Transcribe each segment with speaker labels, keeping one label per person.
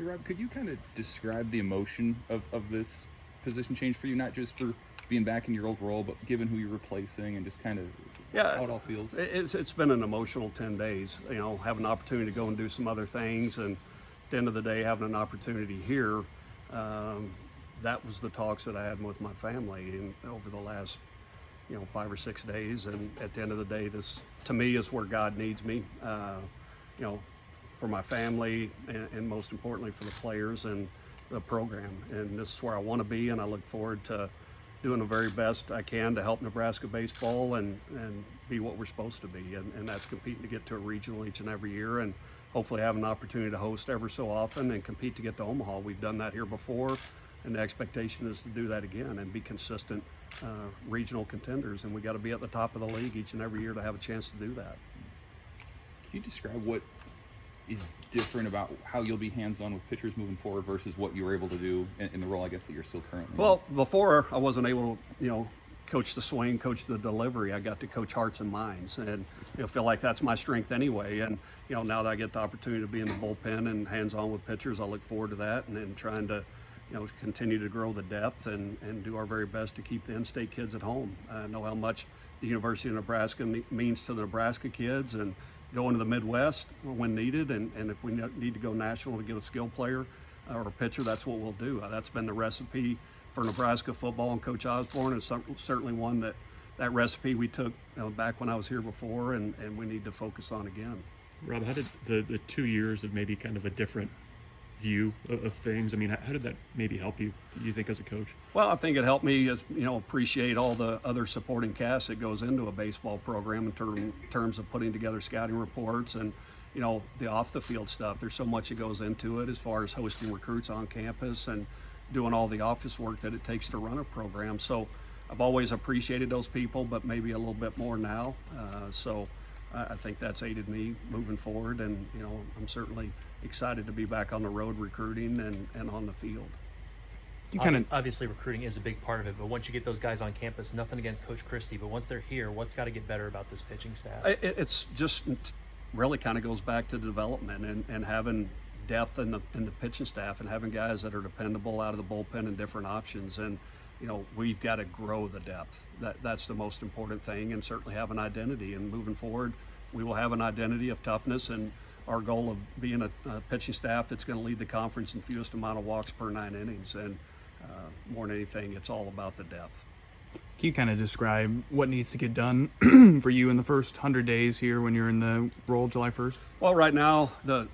Speaker 1: Hey Rob, could you kind of describe the emotion of this position change for you, not just for being back in your old role, but given who you're replacing and just kind of how it all feels?
Speaker 2: It's been an emotional 10 days, having an opportunity to go and do some other things, and at the end of the day, having an opportunity here. That was the talks that I had with my family over the last 5 or 6 days, and at the end of the day, this to me is where God needs me, for my family, and most importantly for the players and the program, and this is where I want to be, and I look forward to doing the very best I can to help Nebraska baseball and be what we're supposed to be, and that's competing to get to a regional each and every year, and hopefully have an opportunity to host ever so often and compete to get to Omaha. We've done that here before, and the expectation is to do that again and be consistent regional contenders, and we got to be at the top of the league each and every year to have a chance to do that.
Speaker 1: Can you describe what is different about how you'll be hands-on with pitchers moving forward versus what you were able to do in the role, I guess, that you're still currently in?
Speaker 2: Well, before I wasn't able to, coach the swing, coach the delivery. I got to coach hearts and minds, and feel like that's my strength anyway. And now that I get the opportunity to be in the bullpen and hands-on with pitchers, I look forward to that, and then trying to continue to grow the depth and do our very best to keep the in-state kids at home. I know how much the University of Nebraska means to the Nebraska kids, and going to the Midwest when needed, and if we need to go national to get a skill player or a pitcher, that's what we'll do. That's been the recipe for Nebraska football, and Coach Osborne is certainly one that recipe we took back when I was here before, and we need to focus on again.
Speaker 3: Rob, how did the 2 years of maybe kind of a different view of things, how did that maybe help you, you think, as a coach?
Speaker 2: Well, I think it helped me appreciate all the other supporting cast that goes into a baseball program in terms of putting together scouting reports and the off the field stuff. There's so much that goes into it as far as hosting recruits on campus and doing all the office work that it takes to run a program. So I've always appreciated those people, but maybe a little bit more now. So I think that's aided me moving forward, and I'm certainly excited to be back on the road recruiting and on the field.
Speaker 4: Obviously recruiting is a big part of it, but once you get those guys on campus, nothing against Coach Christie, but once they're here, what's got to get better about this pitching staff?
Speaker 2: It's just really kind of goes back to development and having depth in the pitching staff, and having guys that are dependable out of the bullpen and different options, and we've got to grow the depth. That's the most important thing, and certainly have an identity. And moving forward, we will have an identity of toughness, and our goal of being a pitching staff that's going to lead the conference in fewest amount of walks per 9 innings. And more than anything, it's all about the depth.
Speaker 5: Can you kind of describe what needs to get done for you in the first 100 days here when you're in the role July 1st?
Speaker 2: Well, right now the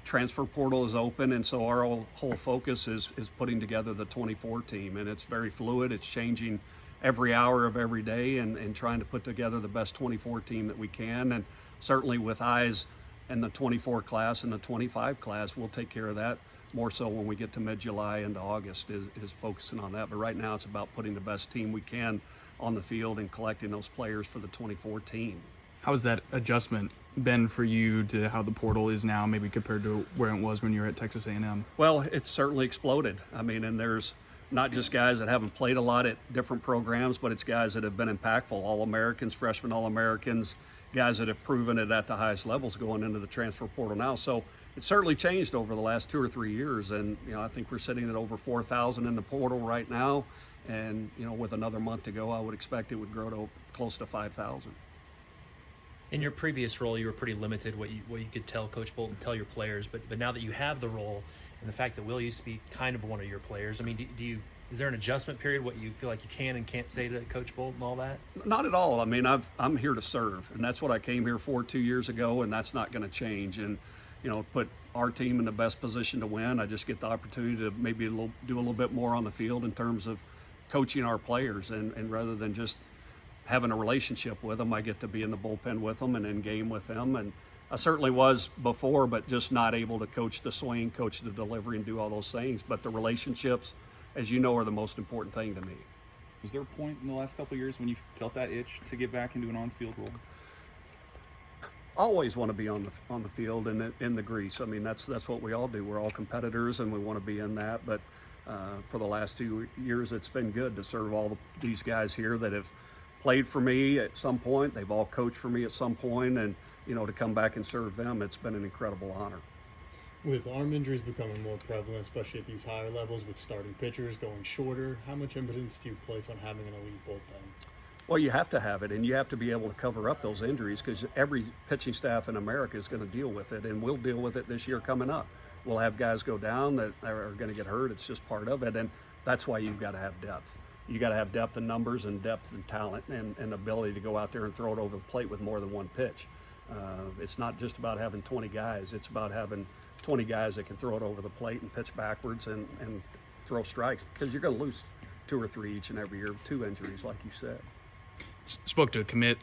Speaker 2: transfer portal is open, and so our whole focus is putting together the 24 team, and it's very fluid. It's changing every hour of every day, and trying to put together the best 24 team that we can, and certainly with eyes in the 24 class and the 25 class, we'll take care of that more so when we get to mid-July into August, is focusing on that. But right now it's about putting the best team we can on the field and collecting those players for the 24 team.
Speaker 5: How has that adjustment been for you to how the portal is now, maybe compared to where it was when you were at Texas A&M?
Speaker 2: Well, it's certainly exploded. And there's not just guys that haven't played a lot at different programs, but it's guys that have been impactful, All-Americans, freshman All-Americans, guys that have proven it at the highest levels going into the transfer portal now. So it's certainly changed over the last 2 or 3 years, and I think we're sitting at over 4,000 in the portal right now, and with another month to go, I would expect it would grow to close to 5,000.
Speaker 4: In your previous role, you were pretty limited what you could tell Coach Bolton, tell your players, but now that you have the role, and the fact that Will used to be kind of one of your players, is there an adjustment period, what you feel like you can and can't say to Coach Bolton, all that?
Speaker 2: Not at all. I'm here to serve, and that's what I came here for 2 years ago, and that's not going to change. And put our team in the best position to win. I just get the opportunity to maybe do a little bit more on the field in terms of coaching our players, and rather than just having a relationship with them, I get to be in the bullpen with them and in game with them. And I certainly was before, but just not able to coach the swing, coach the delivery, and do all those things. But the relationships, as you know, are the most important thing to me.
Speaker 1: Was there a point in the last couple of years when you felt that itch to get back into an on-field role?
Speaker 2: Always want to be on the field and in the grease. That's what we all do. We're all competitors, and we want to be in that. But for the last 2 years, it's been good to serve all these guys here that have played for me at some point. They've all coached for me at some point, and to come back and serve them, it's been an incredible honor.
Speaker 6: With arm injuries becoming more prevalent, especially at these higher levels, with starting pitchers going shorter, how much emphasis do you place on having an elite bullpen?
Speaker 2: Well, you have to have it, and you have to be able to cover up those injuries because every pitching staff in America is going to deal with it, and we'll deal with it this year coming up. We'll have guys go down that are going to get hurt. It's just part of it, and that's why you've got to have depth. You got to have depth in numbers and depth in talent and ability to go out there and throw it over the plate with more than one pitch. It's not just about having 20 guys. It's about having 20 guys that can throw it over the plate and pitch backwards and throw strikes, because you're going to lose 2 or 3 each and every year, 2 injuries, like you said.
Speaker 5: Spoke to a commit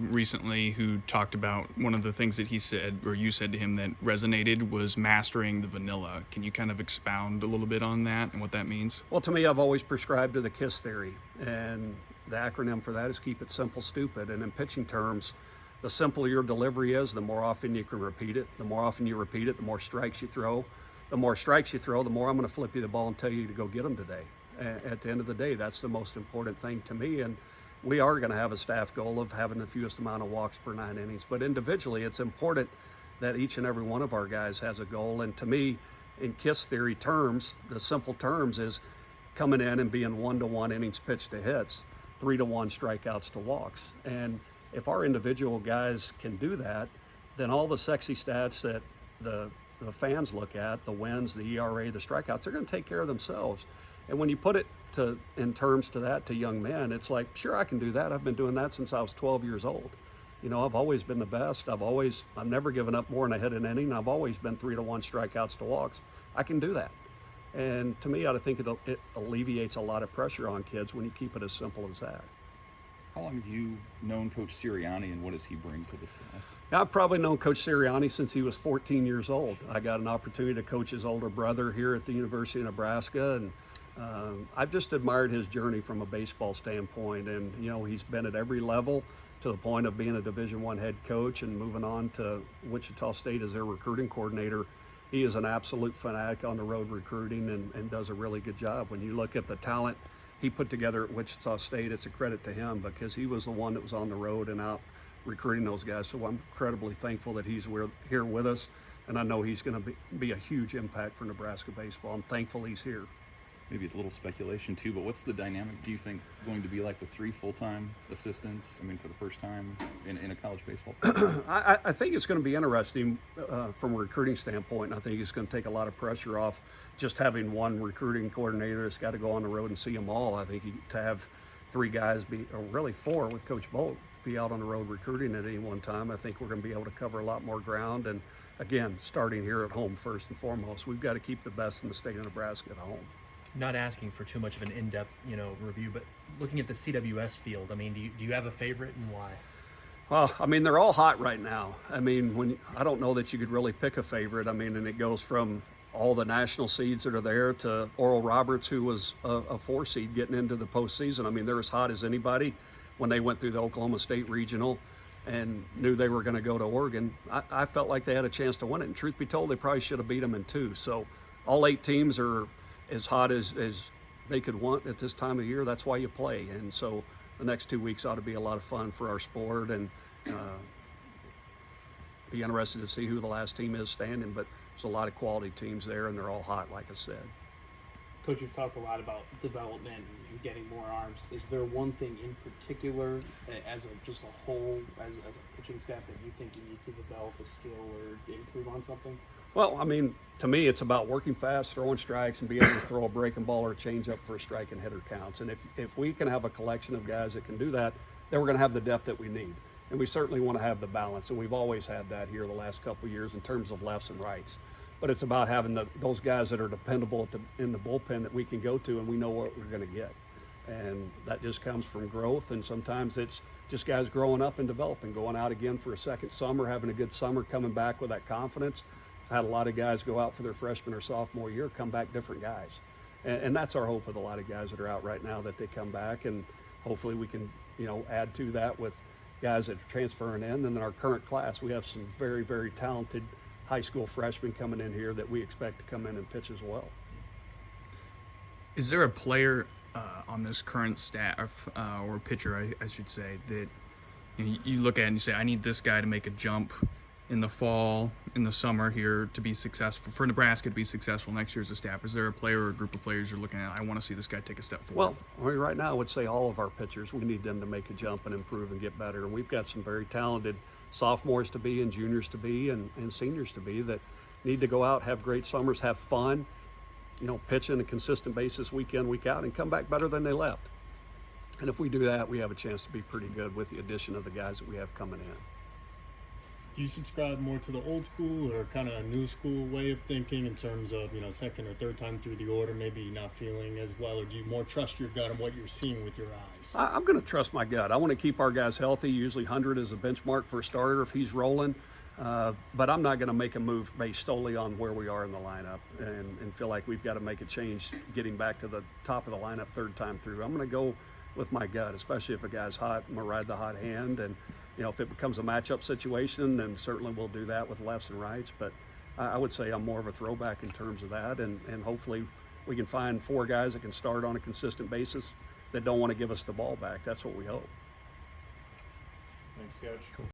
Speaker 5: recently who talked about one of the things that he said, or you said to him, that resonated was mastering the vanilla. Can you kind of expound a little bit on that and what that means?
Speaker 2: Well, to me, I've always prescribed to the KISS theory, and the acronym for that is keep it simple, stupid. And in pitching terms, the simpler your delivery is, the more often you can repeat it. The more often you repeat it, the more strikes you throw. The more strikes you throw, the more I'm going to flip you the ball and tell you to go get them today. At the end of the day, that's the most important thing to me. And we are going to have a staff goal of having the fewest amount of walks per 9 innings. But individually, it's important that each and every one of our guys has a goal. And to me, in KISS theory terms, the simple terms is coming in and being 1-to-1 innings pitched to hits, 3-to-1 strikeouts to walks. And if our individual guys can do that, then all the sexy stats that the fans look at, the wins, the ERA, the strikeouts, they're going to take care of themselves. And when you put it in terms to that to young men, it's like, sure, I can do that. I've been doing that since I was 12 years old. You know, I've always been the best. I've never given up more than a hit an inning. I've always been 3-to-1 strikeouts to walks. I can do that. And to me, I think it alleviates a lot of pressure on kids when you keep it as simple as that.
Speaker 1: How long have you known Coach Sirianni, and what does he bring to the staff?
Speaker 2: I've probably known Coach Sirianni since he was 14 years old. I got an opportunity to coach his older brother here at the University of Nebraska, and I've just admired his journey from a baseball standpoint. And, you know, he's been at every level to the point of being a Division I head coach and moving on to Wichita State as their recruiting coordinator. He is an absolute fanatic on the road recruiting and does a really good job. When you look at the talent he put together at Wichita State, it's a credit to him because he was the one that was on the road and out recruiting those guys. So I'm incredibly thankful that he's here with us, and I know he's going to be a huge impact for Nebraska baseball. I'm thankful he's here.
Speaker 1: Maybe it's a little speculation too, but what's the dynamic, do you think, going to be like with 3 full-time assistants? I mean, for the first time in a college baseball program?
Speaker 2: I think it's going to be interesting from a recruiting standpoint. And I think it's going to take a lot of pressure off just having one recruiting coordinator that's got to go on the road and see them all. I think to have 3 guys or really 4 with Coach Bolt, be out on the road recruiting at any one time. I think we're going to be able to cover a lot more ground. And again, starting here at home first and foremost, we've got to keep the best in the state of Nebraska at home.
Speaker 4: Not asking for too much of an in-depth, review, but looking at the CWS field, I mean, do you have a favorite and why?
Speaker 2: Well, I mean, they're all hot right now. I mean, I don't know that you could really pick a favorite. I mean, and it goes from all the national seeds that are there to Oral Roberts, who was a 4 seed getting into the postseason. I mean, they're as hot as anybody. When they went through the Oklahoma State Regional and knew they were going to go to Oregon, I felt like they had a chance to win it. And truth be told, they probably should have beat them in 2. So all 8 teams are as hot as they could want at this time of year. That's why you play. And so the next 2 weeks ought to be a lot of fun for our sport, and be interested to see who the last team is standing. But there's a lot of quality teams there, and they're all hot, like I said.
Speaker 7: Coach, you've talked a lot about development and getting more arms. Is there one thing in particular, as just a whole, as a pitching staff, that you think you need to develop a skill or improve on something?
Speaker 2: Well, I mean, to me, it's about working fast, throwing strikes, and being able to throw a breaking ball or a changeup for a strike and hitter counts. And if we can have a collection of guys that can do that, then we're going to have the depth that we need. And we certainly want to have the balance, and we've always had that here the last couple of years in terms of lefts and rights. But it's about having those guys that are dependable in the bullpen that we can go to, and we know what we're going to get. And that just comes from growth, and sometimes it's just guys growing up and developing, going out again for a second summer, having a good summer, coming back with that confidence. I've had a lot of guys go out for their freshman or sophomore year, come back different guys. And that's our hope with a lot of guys that are out right now, that they come back, and hopefully we can, add to that with guys that are transferring in. And in our current class, we have some very, very talented high school freshmen coming in here that we expect to come in and pitch as well.
Speaker 5: Is there a player on this current staff, or pitcher, I should say, that you look at and you say, I need this guy to make a jump in the fall, in the summer here to be successful, for Nebraska to be successful next year as a staff? Is there a player or a group of players you're looking at? I want to see this guy take a step forward.
Speaker 2: Well, I mean, right now I would say all of our pitchers, we need them to make a jump and improve and get better. And we've got some very talented sophomores to be and juniors to be and seniors to be that need to go out, have great summers, have fun, you know, pitch on a consistent basis week in, week out, and come back better than they left. And if we do that, we have a chance to be pretty good with the addition of the guys that we have coming in.
Speaker 6: Do you subscribe more to the old school or kind of a new school way of thinking in terms of, you know, second or third time through the order, maybe not feeling as well, or do you more trust your gut and what you're seeing with your eyes?
Speaker 2: I'm going to trust my gut. I want to keep our guys healthy. Usually 100 is a benchmark for a starter if he's rolling. But I'm not going to make a move based solely on where we are in the lineup and feel like we've got to make a change getting back to the top of the lineup third time through. I'm going to go with my gut, especially if a guy's hot. I'm going to ride the hot hand. And, you know, if it becomes a matchup situation, then certainly we'll do that with lefts and rights. But I would say I'm more of a throwback in terms of that. And hopefully we can find 4 guys that can start on a consistent basis that don't want to give us the ball back. That's what we hope.
Speaker 8: Thanks, Coach. Cool.